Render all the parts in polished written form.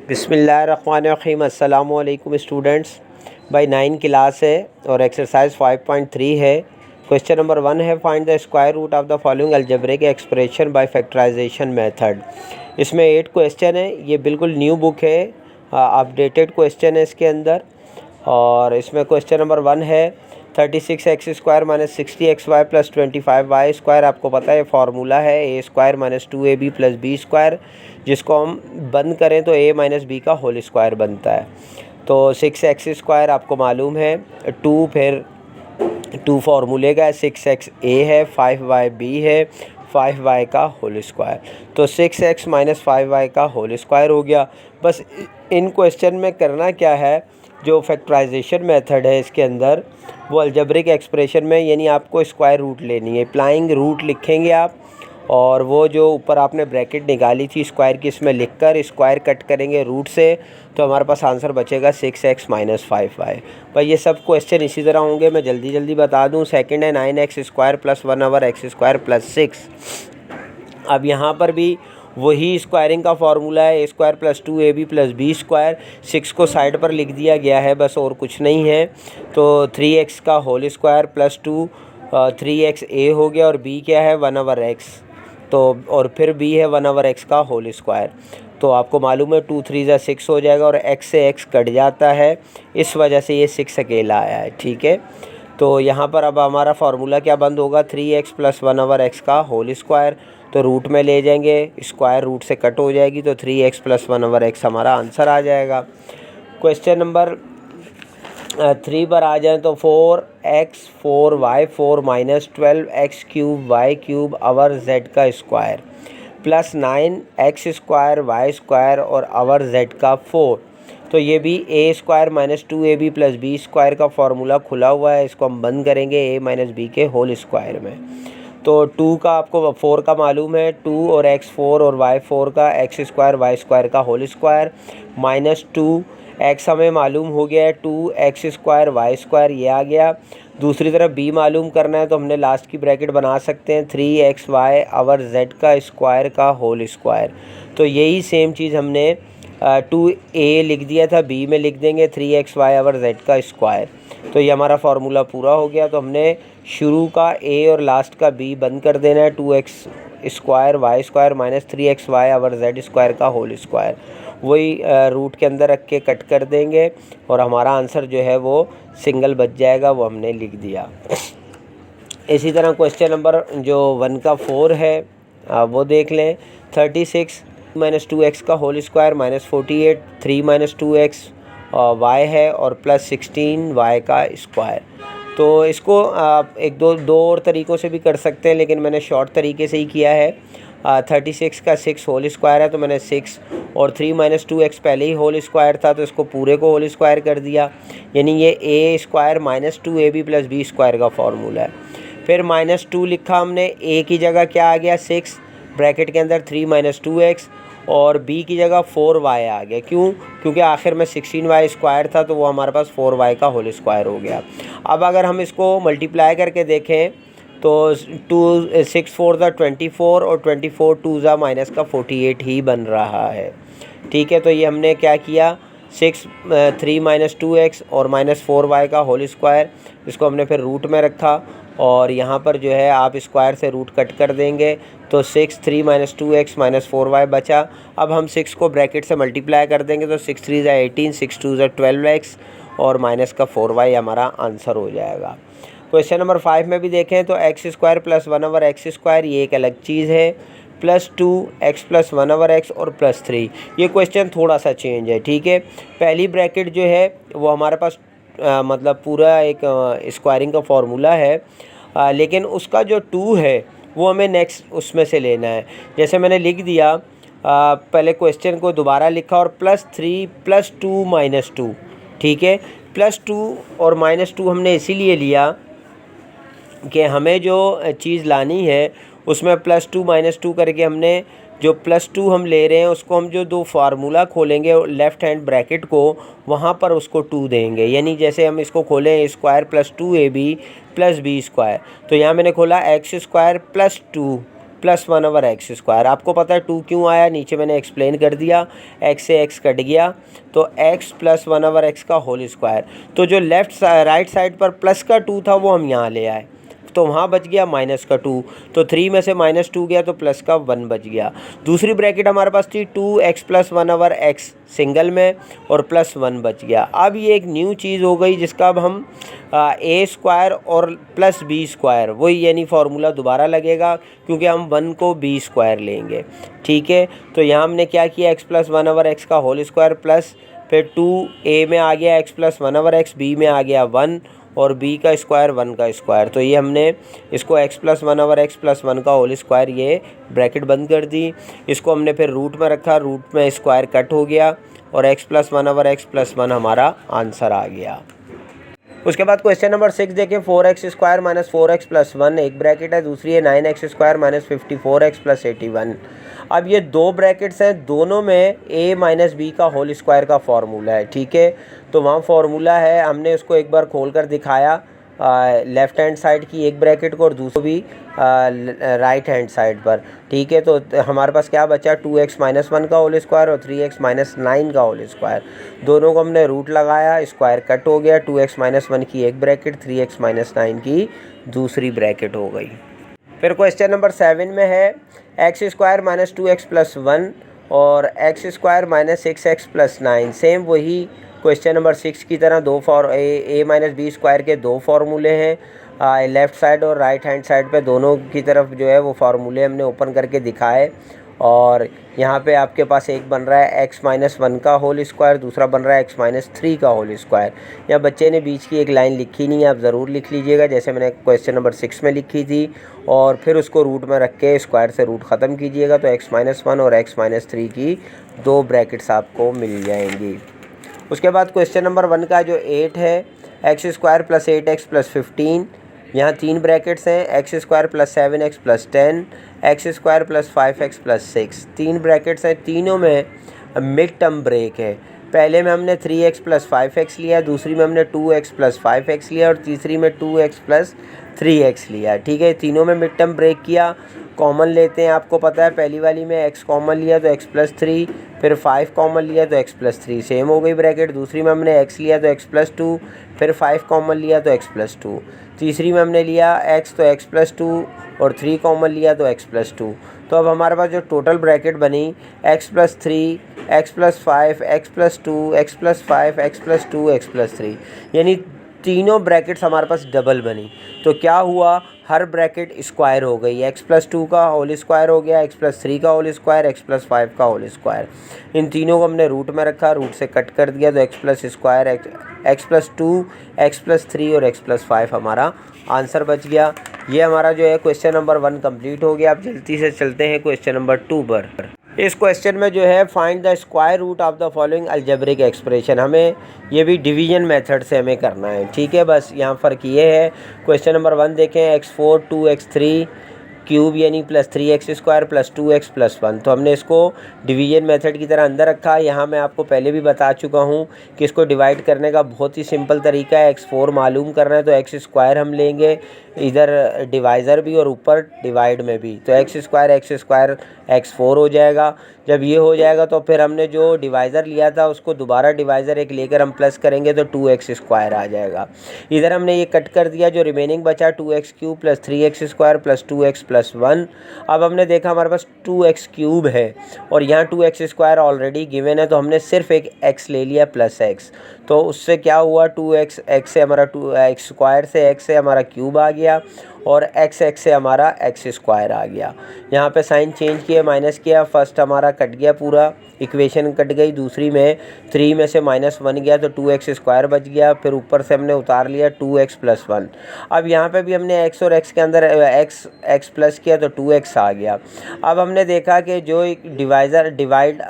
बिस्मिल्लाहिर्रहमानिर्रहीम। अस्सलामु अलैकुम स्टूडेंट्स। भाई 9 क्लास है और एक्सरसाइज 5.3 है। क्वेश्चन नंबर 1 है, find the square root of the following algebraic expression by factorization method. इसमें 8 क्वेश्चन है। ये बिल्कुल न्यू बुक है, अपडेटेड क्वेश्चन है इसके अंदर। और इसमें क्वेश्चन नंबर 1 है 36x² minus 60xy plus 25y²। आपको पता है फार्मूला है a² minus 2ab plus b², जिसको हम बंद करें तो a माइनस बी का होल स्क्वायर बनता है। तो 6x² आपको मालूम है, 2 फिर 2 फार्मूले का है, 6x a है, 5y b है, 5y का होल स्क्वायर। तो 6x माइनस 5y का होल स्क्वायर हो गया। बस इन क्वेश्चन में करना क्या है, जो फैक्टराइजेशन मेथड है इसके अंदर, वो अलजेब्रिक एक्सप्रेशन में यानी आपको स्क्वायर रूट लेनी है। अप्लाइंग रूट लिखेंगे आप, और वो जो ऊपर आपने ब्रैकेट निकाली थी स्क्वायर की, इसमें लिखकर स्क्वायर कट करेंगे रूट से, तो हमारे पास आंसर बचेगा 6x माइनस 5y। भाई ये सब क्वेश्चन इसी तरह होंगे, मैं जल्दी बता दूं। सेकंड है 9x² प्लस 1/x² प्लस 6। अब यहाँ पर भी वही स्क्वायरिंग का फार्मूला है, a² plus 2ab plus b²। 6 को साइड पर लिख दिया गया है बस, और कुछ नहीं है। तो 3x का whole square plus 2 3x a हो गया, और b क्या है 1/x। तो और फिर b है 1/x का होल स्क्वायर। तो आपको मालूम है 2 3 ज़ा 6 हो जाएगा, और x से x कट जाता है, इस वजह से ये 6 अकेला आया है। ठीक है, तो यहाँ पर अब हमारा फार्मूला क्या बंद होगा, 3x प्लस 1/x का होल स्क्वायर। तो रूट में ले जाएंगे, स्क्वायर रूट से कट हो जाएगी, तो 3x प्लस 1/x हमारा आंसर आ जाएगा। क्वेश्चन नंबर 3 पर आ जाए तो 4x 4y 4 minus 12x³ y³ आवर z का स्क्वायर प्लस 9x² y² और आवर z का 4। तो ये भी a² minus 2ab plus b² का फार्मूला खुला हुआ है, इसको हम बंद करेंगे a माइनस बी के होल स्क्वायर में। तो 2 का आपको 4 का मालूम है, 2 और x4 और y4 का x² y² का होल स्क्वायर माइनस 2 x हमें मालूम हो गया है 2x² y², ये आ गया। दूसरी तरफ b मालूम करना है, तो हमने लास्ट की ब्रैकेट बना सकते हैं 3xy आवर z का स्क्वायर का होल स्क्वायर। तो यही सेम चीज़ हमने 2a लिख दिया था, b में लिख देंगे 3xy आवर z का स्क्वायर। तो ये हमारा फार्मूला पूरा हो गया। तो हमने शुरू का a और लास्ट का b बंद कर देना है, 2x² y² minus 3xy our z² का होल स्क्वायर। वही रूट के अंदर रख के कट कर देंगे, और हमारा आंसर जो है वो सिंगल बच जाएगा, वो हमने लिख दिया। इसी तरह क्वेश्चन नंबर जो 1 का 4 है, वो देख लें। 36 माइनस 2x का whole square minus 48 3 minus 2x y है, और प्लस 16y का स्क्वायर। तो इसको आप एक दो और तरीक़ों से भी कर सकते हैं, लेकिन मैंने शॉर्ट तरीके से ही किया है। 36 का 6 होल स्क्वायर है, तो मैंने 6 और 3 माइनस 2x पहले ही होल स्क्वायर था, तो इसको पूरे को होल स्क्वायर कर दिया। यानी ये a² minus 2ab plus b² का फार्मूला है। फिर माइनस 2 लिखा हमने, a की जगह क्या आ गया 6, ब्रैकेट के अंदर 3 माइनस 2x, और b की जगह 4y आ गया। क्यों? क्योंकि आखिर में 16y² था, तो वो हमारे पास 4y का होल स्क्वायर हो गया। अब अगर हम इसको मल्टीप्लाई करके देखें तो 6 4 ज़ा 24, और 24 2 ज़ा माइनस का 48 ही बन रहा है। ठीक है, तो ये हमने क्या किया, 3 माइनस 2x और माइनस 4y का होल स्क्वायर, इसको हमने फिर रूट में रखा, और यहाँ पर जो है आप स्क्वायर से रूट कट कर देंगे, तो 6 3 माइनस 2x माइनस 4y बचा। अब हम 6 को ब्रैकेट से मल्टीप्लाई कर देंगे, तो 6 3 ज़ा 18 6 2 ज़ा 12x और माइनस का 4y हमारा आंसर हो जाएगा। क्वेश्चन नंबर 5 में भी देखें तो x² प्लस 1/x², ये एक अलग चीज़ है, प्लस 2x प्लस 1/x और प्लस 3। ये क्वेश्चन थोड़ा सा चेंज है। ठीक है, पहली ब्रैकेट जो है वो हमारे पास मतलब पूरा एक स्क्वायरिंग का फार्मूला है, लेकिन उसका जो 2 है वो हमें नेक्स्ट उसमें से लेना है। जैसे मैंने लिख दिया, पहले क्वेश्चन को दोबारा लिखा, और प्लस 3 प्लस 2 माइनस 2। ठीक है, प्लस 2 और माइनस 2 हमने इसीलिए लिया कि हमें जो चीज़ लानी है उसमें प्लस 2 माइनस 2 करके हमने जो प्लस 2 हम ले रहे हैं, उसको हम जो दो फार्मूला खोलेंगे लेफ़्ट हैंड ब्रैकेट को, वहाँ पर उसको 2 देंगे। यानी जैसे हम इसको खोलें square plus 2ab plus b², तो यहाँ मैंने खोला x² प्लस 2 प्लस 1/x²। आपको पता है 2 क्यों आया, नीचे मैंने एक्सप्लेन कर दिया, x से x कट गया तो x प्लस 1/x²। तो जो राइट साइड पर प्लस का 2 था वो हम यहाँ ले आए, तो वहाँ बच गया माइनस का 2, तो 3 में से -2 गया तो प्लस का 1 बच गया। दूसरी ब्रैकेट हमारे पास थी 2x प्लस 1/x सिंगल में और प्लस 1 बच गया। अब ये एक न्यू चीज़ हो गई जिसका अब हम a² और प्लस b², वही यानी फार्मूला दोबारा लगेगा क्योंकि हम 1 को b² लेंगे। ठीक है, तो यहाँ हमने क्या किया, x प्लस 1/x² प्लस फिर 2a में आ गया x प्लस 1/x, b में आ गया 1 और b का स्क्वायर 1 का स्क्वायर। तो ये हमने इसको x प्लस 1/x प्लस 1 का होल स्क्वायर, ये ब्रैकेट बंद कर दी। इसको हमने फिर रूट में रखा, रूट में स्क्वायर कट हो गया और x प्लस 1/x प्लस 1 हमारा आंसर आ गया। उसके बाद क्वेश्चन नंबर 6 देखें, 4x² माइनस 4x प्लस 1 एक ब्रैकेट है, दूसरी है 9x² माइनस 54x प्लस 81। अब ये दो ब्रैकेट्स हैं, दोनों में a माइनस बी का होल स्क्वायर का फार्मूला है। ठीक है, तो वहाँ फार्मूला है, हमने उसको एक बार खोल कर दिखाया, लेफ़्ट हैंड साइड की एक ब्रैकेट को और दूसरी भी राइट हैंड साइड पर। ठीक है, तो हमारे पास क्या बचा, 2x माइनस 1 का होल स्क्वायर और 3x माइनस 9 का होल स्क्वायर। दोनों को हमने रूट लगाया, स्क्वायर कट हो गया, 2x माइनस 1 की एक ब्रैकेट, 3x माइनस 9 की दूसरी ब्रैकेट हो गई। फिर क्वेश्चन नंबर 7 में है x² माइनस 2x प्लस 1 और x² minus 6x plus 9। Same वही क्वेश्चन नंबर 6 की तरह a माइनस b² के दो फार्मूले हैं, लेफ़्ट साइड और राइट हैंड साइड पे दोनों की तरफ जो है वो फार्मूले हमने ओपन करके दिखाए। और यहाँ पे आपके पास एक बन रहा है x माइनस 1 का होल स्क्वायर, दूसरा बन रहा है x माइनस 3 का होल स्क्वायर। यहाँ बच्चे ने बीच की एक लाइन लिखी नहीं है, आप ज़रूर लिख लीजिएगा जैसे मैंने क्वेश्चन नंबर 6 में लिखी थी, और फिर उसको रूट में रख के स्क्वायर से रूट ख़त्म कीजिएगा तो x माइनस 1 और x माइनस 3 की दो ब्रैकेट्स आपको मिल जाएंगी। उसके बाद क्वेश्चन नंबर 1 का जो 8 है, x² प्लस 8x प्लस 15, यहाँ तीन ब्रैकेट्स हैं, x² plus 7x plus 10, x² plus 5x plus 6, तीन ब्रैकेट्स हैं, तीनों में मिड टर्म ब्रेक है। पहले में हमने 3x प्लस 5x लिया, दूसरी में हमने 2x प्लस 5x लिया और तीसरी में 2x प्लस 3x लिया। ठीक है, तीनों में मिड टर्म ब्रेक किया, कॉमन लेते हैं, आपको पता है पहली वाली में x कॉमन लिया तो x प्लस 3, फिर 5 कॉमन लिया तो x प्लस 3, सेम हो गई ब्रैकेट। दूसरी में हमने x लिया तो x प्लस 2, फिर 5 कॉमन लिया तो x प्लस 2, तीसरी में हमने लिया x तो x प्लस 2 और 3 कॉमन लिया तो x प्लस 2। तो अब हमारे पास जो टोटल ब्रैकेट बनी x plus 3, x plus 5, x plus 2, x plus 5, x plus 2, x plus 3, यानी तीनों ब्रैकेट्स हमारे पास डबल बनी। तो क्या हुआ, हर ब्रैकेट स्क्वायर हो गई, x प्लस 2 का होल स्क्वायर हो गया, x प्लस 3 का होल स्क्वायर, x प्लस 5 का होल स्क्वायर। इन तीनों को हमने रूट में रखा, रूट से कट कर दिया तो x plus square, x plus 2, x plus 3 और x प्लस 5 हमारा आंसर बच गया। ये हमारा जो है क्वेश्चन नंबर 1 कंप्लीट हो गया। आप जल्दी से चलते हैं क्वेश्चन नंबर 2 पर। इस क्वेश्चन में जो है find the square root of the following algebraic expression, हमें ये भी डिवीजन मेथड से हमें करना है। ठीक है, बस यहाँ फ़र्क ये है, क्वेश्चन नंबर 1 देखें, x4 2x3 क्यूब यानी plus 3x² plus 2x plus 1, तो हमने इसको डिवीजन मेथड की तरह अंदर रखा। यहाँ मैं आपको पहले भी बता चुका हूँ कि इसको डिवाइड करने का बहुत ही सिंपल तरीका है। x4 मालूम करना है तो x² हम लेंगे, इधर डिवाइज़र भी और ऊपर डिवाइड में भी, तो x² x4 हो जाएगा। जब ये हो जाएगा तो फिर हमने जो डिवाइज़र लिया था उसको दोबारा डिवाइज़र एक लेकर हम प्लस करेंगे तो 2x² आ जाएगा। इधर हमने ये कट कर दिया, जो रिमेनिंग बचा 2x³ plus 3x² plus 2x plus 1। अब हमने देखा हमारे पास 2x³ है और यहाँ 2x² ऑलरेडी गिवन है, तो हमने सिर्फ एक x ले लिया प्लस x, तो उससे क्या हुआ, 2x x से हमारा x² से x से हमारा क्यूब आ गया और x से हमारा x² आ गया। यहाँ पे साइन चेंज किया, माइनस किया, फर्स्ट हमारा कट गया, पूरा इक्वेशन कट गई। दूसरी में 3 में से -1 गया तो 2x² बच गया, फिर ऊपर से हमने उतार लिया 2x प्लस 1। अब यहाँ पे भी हमने x और x के अंदर x प्लस किया तो 2x आ गया। अब हमने देखा कि जो एक डिवाइड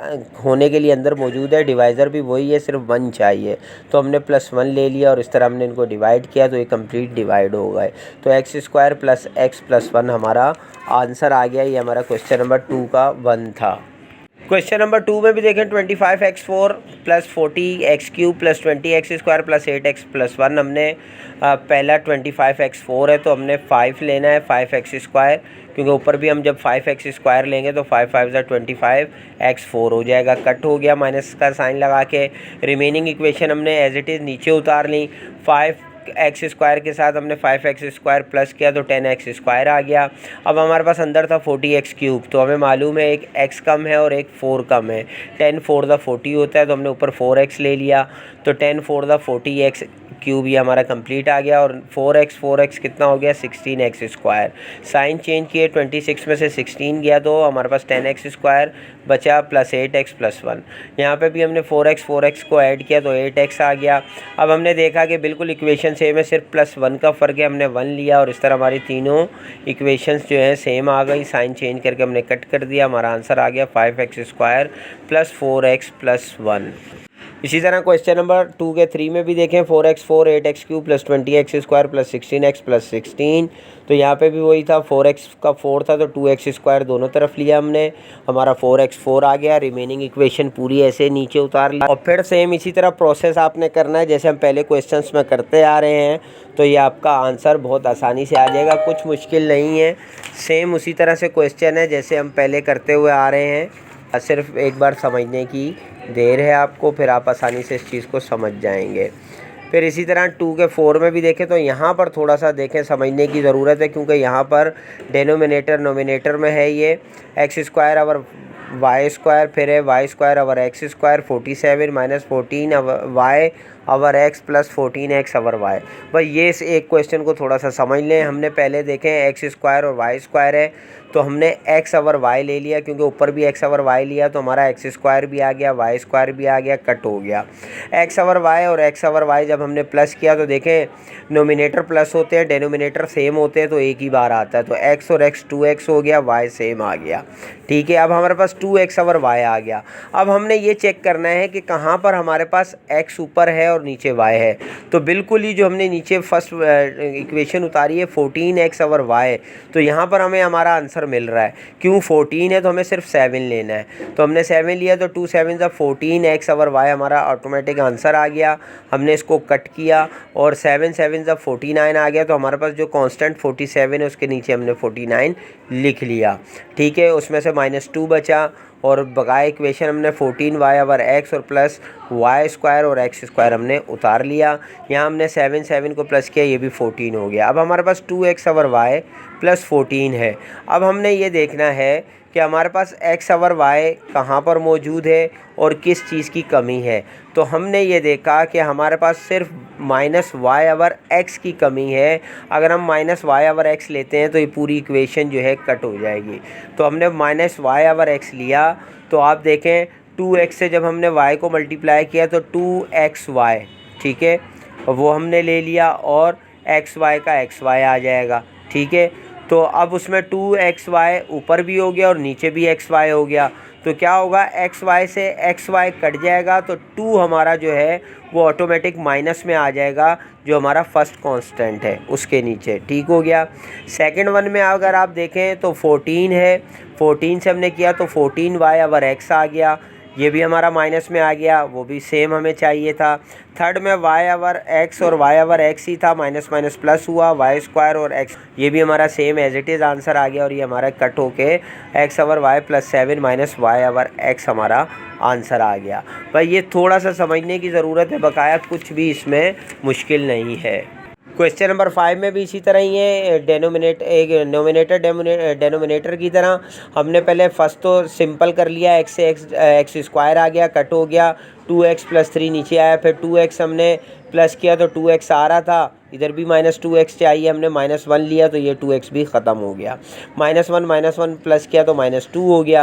होने के लिए अंदर मौजूद है, डिवाइज़र भी वही है, सिर्फ 1 चाहिए, तो हमने +1 ले लिया और इस तरह हमने इनको डिवाइड किया तो ये कंप्लीट डिवाइड हो गए। तो x² प्लस x प्लस 1 हमारा आंसर आ गया। ये हमारा क्वेश्चन नंबर 2 का 1 था। क्वेश्चन नंबर 2 में भी देखें 25x4 plus 40x³ plus 20x² plus 8x+1। हमने पहला 25x4 है तो हमने 5 लेना है 5x², क्योंकि ऊपर भी हम जब 5x² लेंगे तो 5 5 25x4 हो जाएगा। कट हो गया माइनस का साइन लगा के। रिमेनिंग इक्वेशन हमने एज इट इज़ नीचे उतार ली। 5x² के साथ हमने 5x² प्लस किया तो 10x² आ गया। अब हमारे पास अंदर था 40x³ तो हमें मालूम है एक x कम है और एक 4 कम है। 10 4 40 होता है तो हमने ऊपर 4x ले लिया तो 10 4 40x³ ये हमारा कंप्लीट आ गया। और 4x कितना हो गया 16x²। साइन चेंज किए 26 में से 16 गया तो हमारे पास 10x² बचा प्लस 8x+1। यहाँ पे भी हमने 4x को ऐड किया तो 8x आ गया। अब हमने देखा कि बिल्कुल इक्वेशन सेम है, सिर्फ +1 का फ़र्क है, हमने 1 लिया और इस तरह हमारी तीनों इक्वेशंस जो है सेम आ गई। साइन चेंज करके हमने कट कर दिया, हमारा आंसर आ गया 5x² प्लस 4x+1। इसी तरह क्वेश्चन नंबर 2 के 3 में भी देखें 4x4 8x³ plus 20x² plus 16x plus 16। तो यहाँ पे भी वही था, 4x का 4 था तो 2x² दोनों तरफ लिया हमने, हमारा 4x4 आ गया। रिमेनिंग इक्वेशन पूरी ऐसे नीचे उतार ली और फिर सेम इसी तरह प्रोसेस आपने करना है जैसे हम पहले क्वेश्चंस में करते आ रहे हैं। तो ये आपका आंसर बहुत आसानी से आ जाएगा, कुछ मुश्किल नहीं है। सेम उसी तरह से क्वेश्चन है जैसे हम पहले करते हुए आ रहे हैं, सिर्फ एक बार समझने की देर है आपको, फिर आप आसानी से इस चीज़ को समझ जाएंगे। फिर इसी तरह 2 के 4 में भी देखें तो यहाँ पर थोड़ा सा देखें, समझने की ज़रूरत है, क्योंकि यहाँ पर डिनोमिनेटर नोमिनेटर में है ये x² और y², फिर है y² और x², 47 माइनस 14 y और x प्लस 14x और y। बस ये इस एक क्वेश्चन को थोड़ा सा समझ लें। हमने पहले देखें x² और y² है तो हमने x और y ले लिया, क्योंकि ऊपर भी x और y लिया तो हमारा x² भी आ गया y² भी आ गया, कट हो गया। x और y जब हमने प्लस किया तो देखें नोमिनेटर प्लस होते हैं, डेनोमिनेटर सेम होते हैं तो एक ही बार आता है, तो x और x 2x हो गया, y सेम आ गया। ठीक है, अब हमारे पास 2x और y आ गया। अब हमने ये चेक करना है कि कहाँ पर हमारे पास x ऊपर है और नीचे y है। तो बिल्कुल ही जो हमने नीचे फर्स्ट इक्वेशन उतारी है 14x और y, तो यहाँ पर हमें हमारा आंसर मिल रहा है। क्यों 14 है तो हमें सिर्फ 7 लेना है, तो हमने 7 लिया तो 2 7 14x और y हमारा ऑटोमेटिक आंसर आ गया। हमने इसको कट किया और 7 7 49 आ गया, तो हमारे पास जो कांस्टेंट 47 है उसके नीचे हमने 49 लिख लिया। ठीक है, उसमें से -2 बचा और बकाया इक्वेशन हमने 14y और x और प्लस y² और x² हमने उतार लिया। यहाँ हमने 7 7 को प्लस किया, ये भी 14 हो गया। अब हमारे पास 2x और y प्लस 14 है। अब हमने ये देखना है कि हमारे पास x और y कहाँ पर मौजूद है और किस चीज़ की कमी है। तो हमने ये देखा कि हमारे पास सिर्फ -y और x की कमी है। अगर हम -y और x लेते हैं तो ये पूरी इक्वेशन जो है कट हो जाएगी। तो हमने -y और x लिया, तो आप देखें 2x से जब हमने y को मल्टीप्लाई किया तो 2xy, ठीक है, वो हमने ले लिया और xy का xy आ जाएगा। ठीक है, तो अब उसमें 2xy ऊपर भी हो गया और नीचे भी xy हो गया, तो क्या होगा xy से xy कट जाएगा तो 2 हमारा जो है वो ऑटोमेटिक माइनस में आ जाएगा, जो हमारा फर्स्ट कांस्टेंट है उसके नीचे। ठीक हो गया। सेकंड वन में अगर आप देखें तो 14 है, 14 से हमने किया तो 14y और x आ गया, ये भी हमारा माइनस में आ गया, वो भी सेम हमें चाहिए था। थर्ड में y और x और y और x ही था, माइनस माइनस प्लस हुआ, y² और x, ये भी हमारा same as it is answer आ गया और ये हमारा कट होके x और y प्लस 7 माइनस y और x हमारा आंसर आ गया। भाई ये थोड़ा सा समझने की ज़रूरत है, बकाया कुछ भी इसमें मुश्किल नहीं है। क्वेश्चन नंबर 5 में भी इसी तरह ही है, नोमिनेटर डेनोमिनेटर की तरह। हमने पहले फर्स्ट तो सिंपल कर लिया, x से x² आ गया, कट हो गया, 2x प्लस 3 नीचे आया, फिर 2x हमने प्लस किया तो 2x आ रहा था, इधर भी -2x चाहिए, हमने -1 लिया तो ये 2x भी ख़त्म हो गया। -1 प्लस किया तो -2 हो गया।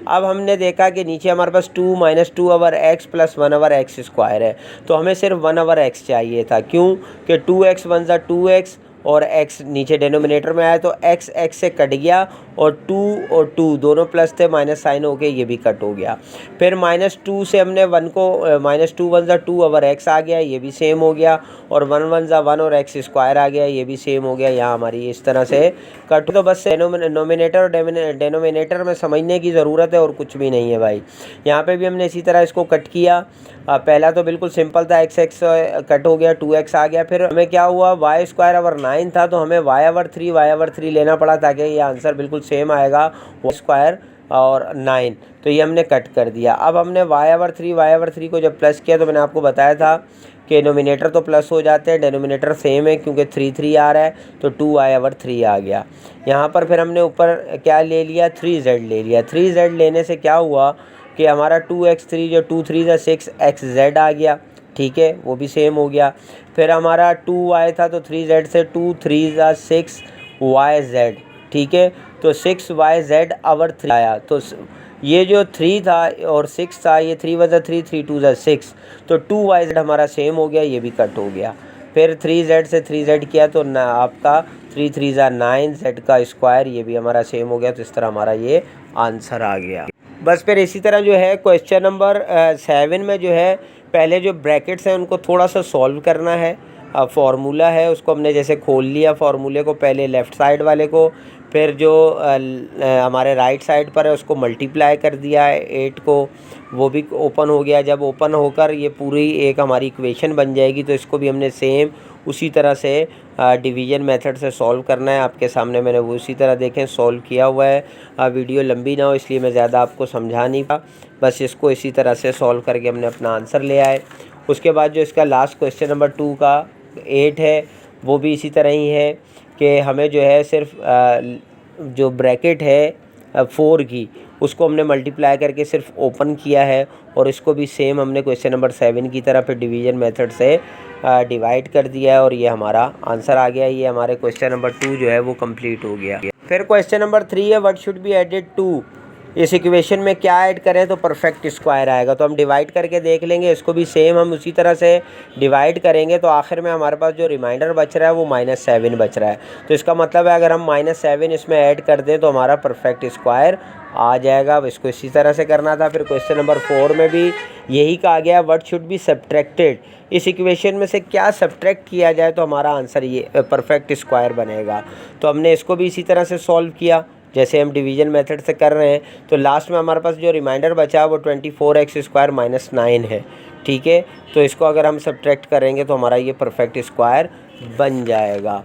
अब हमने देखा कि नीचे हमारे पास 2 -2 over x plus 1 over x² है, तो हमें सिर्फ 1 ओवर x चाहिए था। क्यों कि 2x 1 ज़ा 2x और एक्स नीचे डिनोमिनेटर में आया, तो एक्स एक्स से कट गया और टू दोनों प्लस थे, माइनस साइन हो के ये भी कट हो गया। फिर -2 से हमने 1 को -2 वन ज़ा 2 ओवर एक्स आ गया, ये भी सेम हो गया, और 1 1 ज़ा 1 और एक्स स्क्वायर आ गया, ये भी सेम हो गया। यहाँ हमारी इस तरह से कट। तो बस नोमिनेटर और डेनोमिनेटर में समझने की ज़रूरत है और कुछ भी नहीं है भाई। यहाँ पे भी हमने इसी तरह इसको कट किया। पहला तो बिल्कुल सिंपल था, एक्स एक्स कट हो गया, 2x आ गया। फिर हमें क्या हुआ, वाई स्क्वायर ओवर 9 था, तो हमें वाई ओवर 3 लेना पड़ा, ताकि ये आंसर बिल्कुल सेम आएगा, वाई स्क्वायर और 9। तो ये हमने कट कर दिया। अब हमने वाई ओवर 3 को जब प्लस किया, तो मैंने आपको बताया था कि नोमिनेटर तो प्लस हो जाते हैं, डेनोमिनेटर सेम है, क्योंकि 3 आ रहा है, तो 2y/3 आ गया। यहाँ पर फिर हमने ऊपर क्या ले लिया, 3z ले लिया। 3z लेने से क्या हुआ कि हमारा 2x3 जो 2 3 ज़ा 6xz आ गया, ठीक है, वो भी सेम हो गया। फिर हमारा 2y था, तो 3z से 2 3 ज़ा 6yz, ठीक है, तो 6yz/3 आया। तो ये जो 3 था और 6 था, ये 3 वन ज़ा 3 3 2 ज़ा 6, तो 2yz हमारा सेम हो गया, ये भी कट हो गया। फिर 3z से 3z किया, तो ना आपका 3 3 ज़ा 9 z का स्क्वायर, ये भी हमारा सेम हो गया। तो इस तरह हमारा ये आंसर आ गया। बस फिर इसी तरह जो है क्वेश्चन नंबर 7 में जो है पहले जो ब्रैकेट्स हैं उनको थोड़ा सा सॉल्व करना है। फार्मूला है उसको हमने जैसे खोल लिया, फार्मूले को पहले लेफ़्ट साइड वाले को, फिर जो हमारे राइट साइड पर है उसको मल्टीप्लाई कर दिया है 8 को, वो भी ओपन हो गया। जब ओपन होकर ये पूरी एक हमारी इक्वेशन बन जाएगी, तो इसको भी हमने सेम उसी तरह से डिवीज़न मेथड से सॉल्व करना है। आपके सामने मैंने वो उसी तरह देखें सॉल्व किया हुआ है। वीडियो लंबी ना हो इसलिए मैं ज़्यादा आपको समझा नहीं पा, बस इसको इसी तरह से सॉल्व करके हमने अपना आंसर ले आए। उसके बाद जो इसका लास्ट क्वेश्चन नंबर 2 का 8 है, वो भी इसी तरह ही है कि हमें जो है सिर्फ जो ब्रैकेट है 4 की, उसको हमने मल्टीप्लाई करके सिर्फ ओपन किया है, और इसको भी सेम हमने क्वेश्चन नंबर 7 की तरह फिर डिवीज़न मेथड से डिवाइड कर दिया है, और ये हमारा आंसर आ गया। ये हमारे क्वेश्चन नंबर 2 जो है वो कंप्लीट हो गया। फिर क्वेश्चन नंबर 3 है, what should be added to, इस इक्वेशन में क्या ऐड करें तो परफेक्ट स्क्वायर आएगा। तो हम डिवाइड करके देख लेंगे, इसको भी सेम हम उसी तरह से डिवाइड करेंगे, तो आखिर में हमारे पास जो रिमाइंडर बच रहा है वो -7 बच रहा है। तो इसका मतलब है अगर हम -7 इसमें ऐड कर दें तो हमारा परफेक्ट स्क्वायर आ जाएगा। अब इसको इसी तरह से करना था। फिर क्वेश्चन नंबर 4 में भी यही कहा गया, व्हाट शुड बी सब्ट्रैक्टेड, इस इक्वेशन में से क्या सब्ट्रैक्ट किया जाए तो हमारा आंसर ये परफेक्ट स्क्वायर बनेगा। तो हमने इसको भी इसी तरह से सॉल्व किया जैसे हम डिवीज़न मेथड से कर रहे हैं। तो लास्ट में हमारे पास जो रिमाइंडर बचा वो 24x² - 9 है, ठीक है। तो इसको अगर हम सब्ट्रैक्ट करेंगे तो हमारा ये परफेक्ट स्क्वायर बन जाएगा।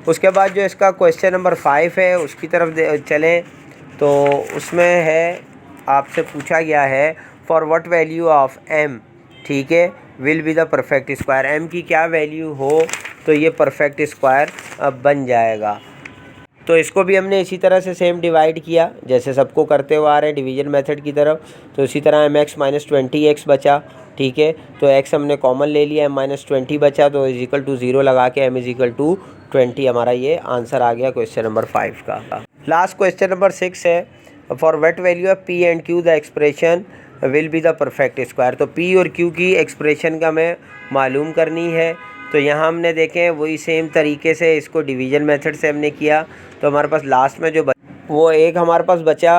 उसके बाद जो इसका क्वेश्चन नंबर 5 है उसकी तरफ चलें, तो उसमें है आपसे पूछा गया है for what value of m, ठीक है, will be the perfect square. m की क्या वैल्यू हो तो ये परफेक्ट स्क्वायर बन जाएगा। तो इसको भी हमने इसी तरह से सेम डिवाइड किया जैसे सबको करते हुए आ रहे हैं डिवीज़न मेथड की तरफ। तो इसी तरह mx - 20x बचा, ठीक है। तो x हमने कॉमन ले लिया, m - 20 बचा, तो = 0 लगा के m = 20 हमारा ये आंसर आ गया क्वेश्चन नंबर 5 का। लास्ट क्वेश्चन नंबर 6 है, for what value of p and q the expression will be the perfect square. तो p और q की एक्सप्रेशन का हमें मालूम करनी है। तो यहाँ हमने देखें वही सेम तरीके से इसको डिवीज़न मेथड से हमने किया। तो हमारे पास लास्ट में जो वो एक हमारे पास बचा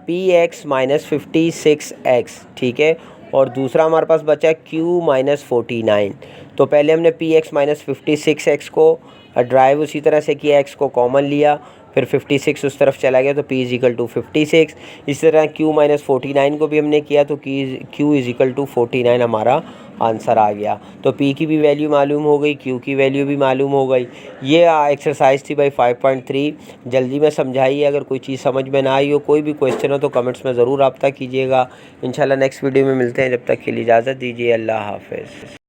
px - 56x, ठीक है, और दूसरा हमारे पास बचा q - 49। तो पहले हमने px - 56x को ड्राइव उसी तरह से किया, x को कॉमन लिया, फिर 56 उस तरफ चला गया, तो p = 56। इसी तरह q - 49 को भी हमने किया, तो q = 49 हमारा आंसर आ गया। तो p की भी वैल्यू मालूम हो गई, q की वैल्यू भी मालूम हो गई। ये एक्सरसाइज थी भाई 5.3। जल्दी में समझाइए, अगर कोई चीज़ समझ में ना आई हो, कोई भी क्वेश्चन हो तो कमेंट्स में ज़रूर रब्ता कीजिएगा। इंशाल्लाह नेक्स्ट वीडियो में मिलते हैं, जब तक के लिए इजाज़त दीजिए, अल्लाह हाफ़िज़।